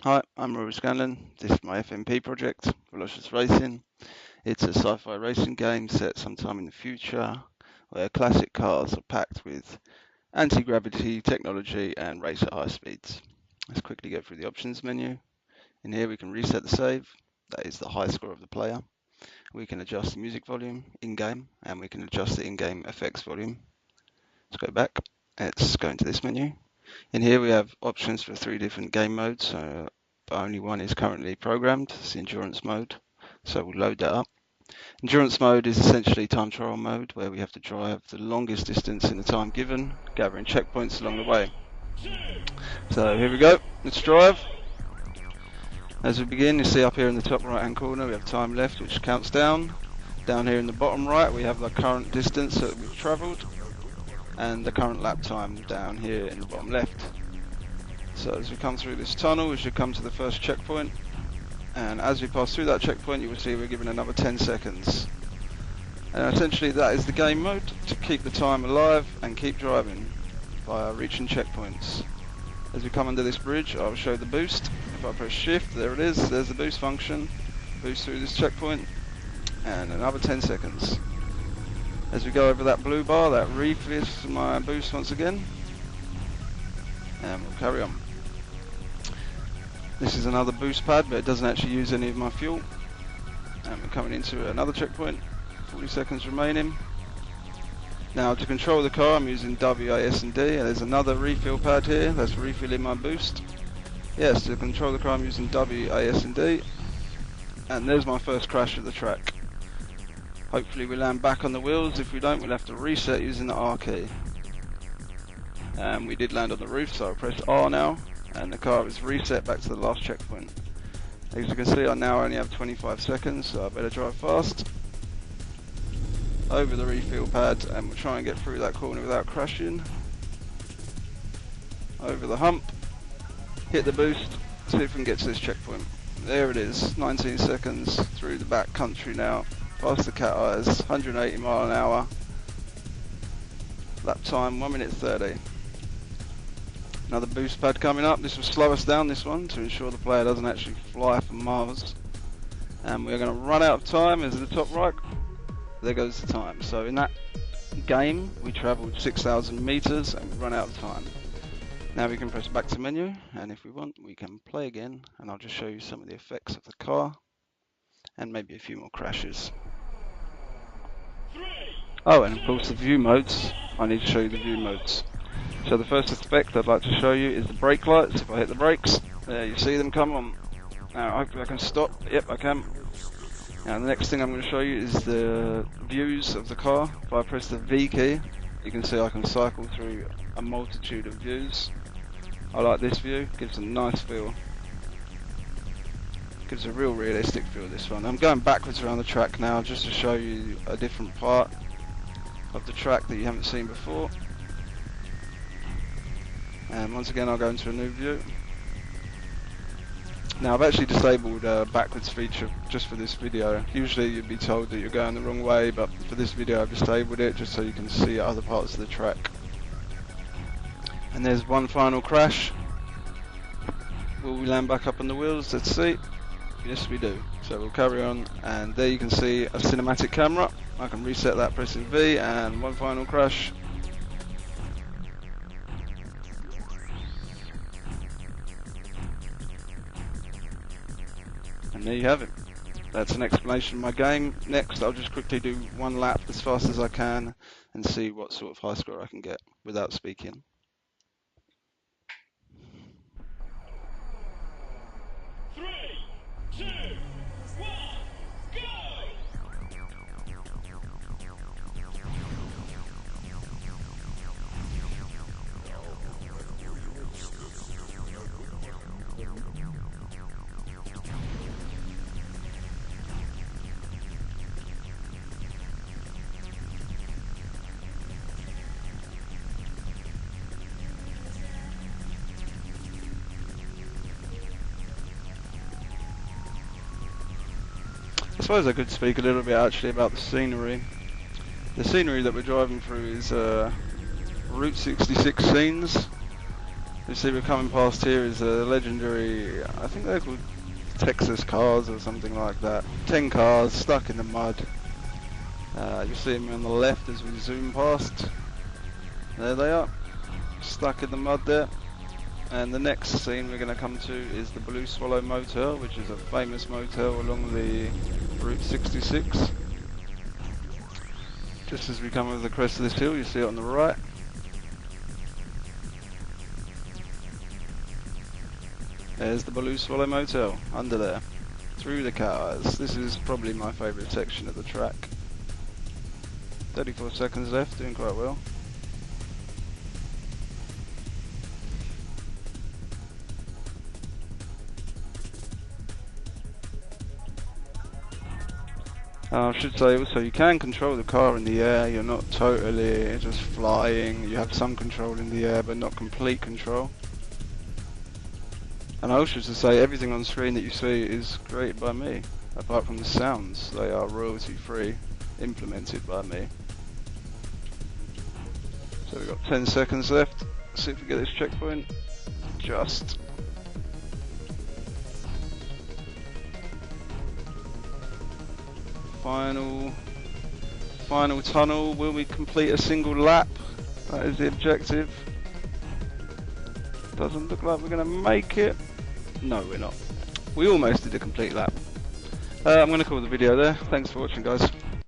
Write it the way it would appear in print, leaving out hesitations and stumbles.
Hi, I'm Rory Scanlon. This is my FMP project, Velocious Racing. It's a sci-fi racing game set sometime in the future where classic cars are packed with anti-gravity technology and race at high speeds. Let's quickly go through the options menu. In here we can reset the save, that is the high score of the player. We can adjust the music volume in-game and we can adjust the in-game effects volume. Let's go back. Let's go into this menu. In here we have options for 3 different game modes. Only one is currently programmed, it's the endurance mode. So we'll load that up. Endurance mode is essentially time trial mode where we have to drive the longest distance in the time given, gathering checkpoints along the way. So here we go, let's drive. As we begin, you see up here in the top right hand corner we have time left, which counts down. Down here in the bottom right we have the current distance that we've travelled and the current lap time down here in the bottom left. So as we come through this tunnel, we should come to the first checkpoint, and as we pass through that checkpoint you will see we're given another 10 seconds. And essentially that is the game mode, to keep the time alive and keep driving via reaching checkpoints. As we come under this bridge I'll show the boost. If I press shift, there it is, there's the boost function. Boost through this checkpoint and another 10 seconds. As we go over that blue bar, that refills my boost once again, and we'll carry on. This is another boost pad, but it doesn't actually use any of my fuel. And we're coming into another checkpoint, 40 seconds remaining. Now to control the car I'm using WASD, and there's another refill pad here, that's refilling my boost. Yes, to control the car I'm using WASD, and there's my first crash of the track. Hopefully we land back on the wheels, if we don't we'll have to reset using the R key. And we did land on the roof, so I'll press R now, and the car is reset back to the last checkpoint. As you can see I now only have 25 seconds, so I better drive fast. Over the refill pad, and we'll try and get through that corner without crashing. Over the hump, hit the boost, see if we can get to this checkpoint. There it is, 19 seconds through the back country now, past the cat eyes, 180 mile an hour. Lap time 1 minute 30. Another boost pad coming up. This will slow us down, this one, to ensure the player doesn't actually fly for miles. And we're going to run out of time. As in the top right, there goes the time. So in that game we travelled 6,000 meters and we run out of time. Now we can press back to menu, and if we want we can play again, and I'll just show you some of the effects of the car and maybe a few more crashes. Oh, and of course the view modes. I need to show you the view modes. So the first effect I'd like to show you is the brake lights. If I hit the brakes, there you see them come on. Now hopefully I can stop. Yep, I can. Now the next thing I'm going to show you is the views of the car. If I press the V key, you can see I can cycle through a multitude of views. I like this view, gives a nice feel. Gives a real realistic feel, this one. I'm going backwards around the track now just to show you a different part of the track that you haven't seen before. And once again I'll go into a new view. Now I've actually disabled a backwards feature just for this video. Usually you'd be told that you're going the wrong way, but for this video I've disabled it just so you can see other parts of the track. And there's one final crash. Will we land back up on the wheels? Let's see. Yes we do. So we'll carry on, and there you can see a cinematic camera. I can reset that pressing V, and one final crash. And there you have it. That's an explanation of my game. Next I'll just quickly do one lap as fast as I can and see what sort of high score I can get without speaking. I suppose I could speak a little bit actually about the scenery. The scenery that we're driving through is Route 66 scenes. You see we're coming past here is a legendary, I think they're called Texas cars or something like that. 10 cars stuck in the mud. You see them on the left as we zoom past. There they are, stuck in the mud there. And the next scene we're going to come to is the Blue Swallow Motel, which is a famous motel along the Route 66. Just as we come over the crest of this hill, you see it on the right. There's the Blue Swallow Motel, under there, through the cars. This is probably my favourite section of the track. 34 seconds left, doing quite well. I should say also you can control the car in the air, you're not totally just flying, you have some control in the air but not complete control. And I also should say everything on screen that you see is created by me, apart from the sounds, they are royalty free, implemented by me. So we've got 10 seconds left, see if we get this checkpoint, just. Final tunnel, will we complete a single lap? That is the objective. Doesn't look like we're going to make it. No, we're not. We almost did a complete lap. I'm going to call the video there. Thanks for watching, guys.